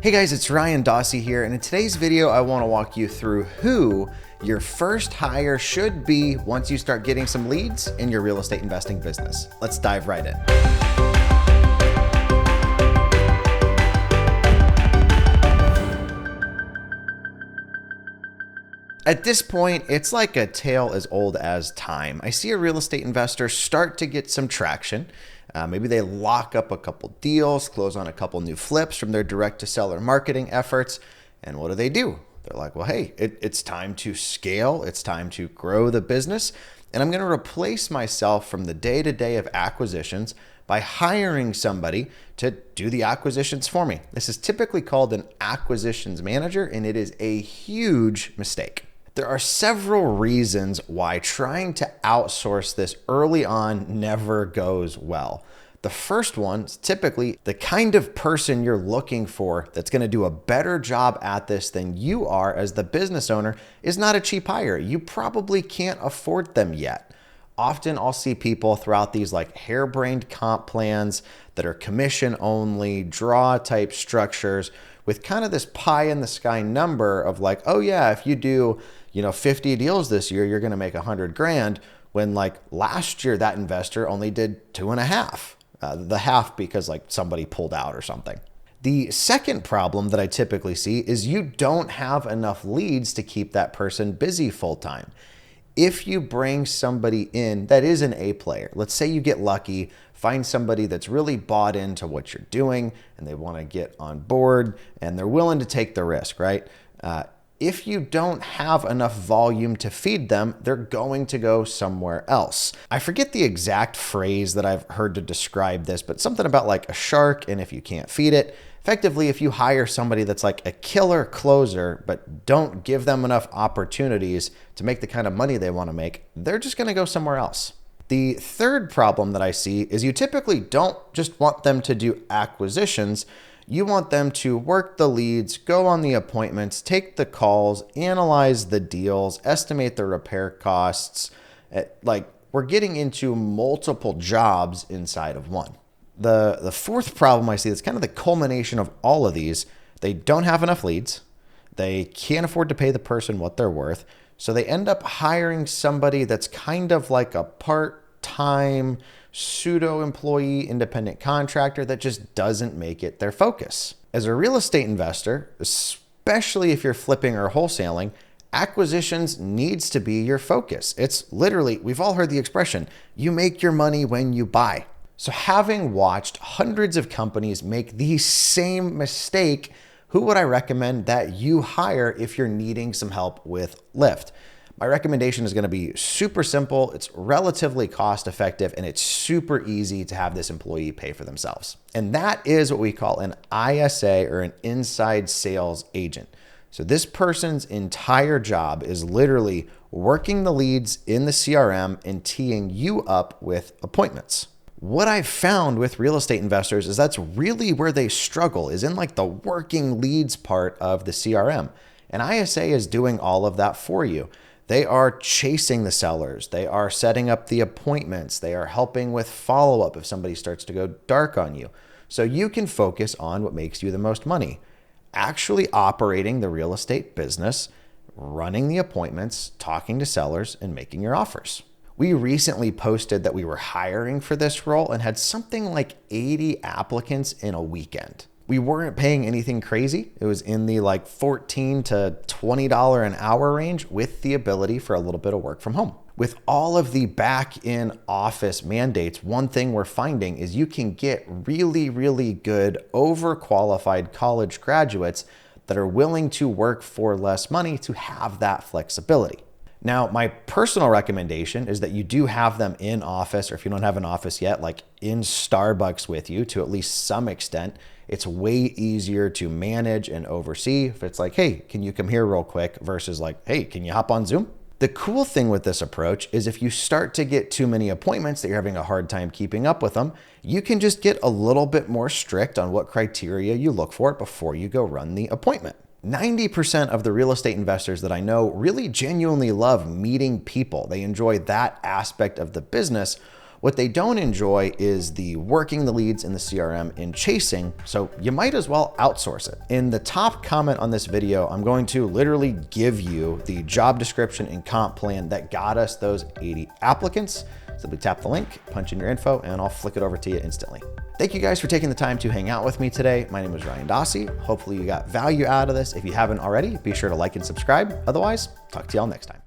Hey guys, it's Dossey here, and in today's video, I want to walk you through who your first hire should be once you start getting some leads in your real estate investing business. Let's dive right in. At this point, it's like a tale as old as time. I see a real estate investor start to get some traction. Maybe they lock up a couple deals, close on a couple new flips from their direct to seller marketing efforts. And what do? They're like, well, hey, it's time to scale. It's time to grow the business. And I'm going to replace myself from the day-to-day of acquisitions by hiring somebody to do the acquisitions for me. This is typically called an acquisitions manager, and it is a huge mistake. There are several reasons why trying to outsource this early on never goes well. The first one is typically the kind of person you're looking for that's going to do a better job at this than you are as the business owner is not a cheap hire. You probably can't afford them yet. Often I'll see people throughout these like harebrained comp plans that are commission only, draw type structures with kind of this pie in the sky number of like, oh yeah, if you do 50 deals this year, you're going to make 100 grand, when like last year that investor only did 2.5, the half because like somebody pulled out or something. The second problem that I typically see is you don't have enough leads to keep that person busy full time. If you bring somebody in that is an A player, let's say you get lucky, find somebody that's really bought into what you're doing and they want to get on board and they're willing to take the risk, right? If you don't have enough volume to feed them, they're going to go somewhere else. I forget the exact phrase that I've heard to describe this, but something about like a shark, and if you can't feed it, effectively, if you hire somebody that's like a killer closer, but don't give them enough opportunities to make the kind of money they want to make, they're just going to go somewhere else. The third problem that I see is you typically don't just want them to do acquisitions. You want them to work the leads, go on the appointments, take the calls, analyze the deals, estimate the repair costs. Like we're getting into multiple jobs inside of one. The fourth problem I see that's kind of the culmination of all of these, they don't have enough leads. They can't afford to pay the person what they're worth. So they end up hiring somebody that's kind of like a part-time pseudo-employee independent contractor that just doesn't make it their focus. As a real estate investor, especially if you're flipping or wholesaling, acquisitions needs to be your focus. It's literally, we've all heard the expression, you make your money when you buy. So having watched hundreds of companies make the same mistake, who would I recommend that you hire if you're needing some help with lift? My recommendation is going to be super simple. It's relatively cost effective and it's super easy to have this employee pay for themselves. And that is what we call an ISA, or an inside sales agent. So this person's entire job is literally working the leads in the CRM and teeing you up with appointments. What I've found with real estate investors is that's really where they struggle, is in like the working leads part of the CRM. And ISA is doing all of that for you. They are chasing the sellers. They are setting up the appointments. They are helping with follow-up if somebody starts to go dark on you. So you can focus on what makes you the most money, actually operating the real estate business, running the appointments, talking to sellers, and making your offers. We recently posted that we were hiring for this role and had something like 80 applicants in a weekend. We weren't paying anything crazy. It was in the like $14 to $20 an hour range with the ability for a little bit of work from home. With all of the back in office mandates, one thing we're finding is you can get really, really good overqualified college graduates that are willing to work for less money to have that flexibility. Now, my personal recommendation is that you do have them in office, or if you don't have an office yet, like in Starbucks with you to at least some extent. It's way easier to manage and oversee if it's like, hey, can you come here real quick, versus like, hey, can you hop on Zoom? The cool thing with this approach is if you start to get too many appointments that you're having a hard time keeping up with them, you can just get a little bit more strict on what criteria you look for before you go run the appointment. 90% of the real estate investors that I know really genuinely love meeting people. They enjoy that aspect of the business What they don't enjoy is the working the leads in the CRM and chasing, so you might as well outsource it. In the top comment on this video, I'm going to literally give you the job description and comp plan that got us those 80 applicants. Simply tap the link, punch in your info, and I'll flick it over to you instantly. Thank you guys for taking the time to hang out with me today. My name is Ryan Dossey. Hopefully you got value out of this. If you haven't already, be sure to like and subscribe. Otherwise, talk to y'all next time.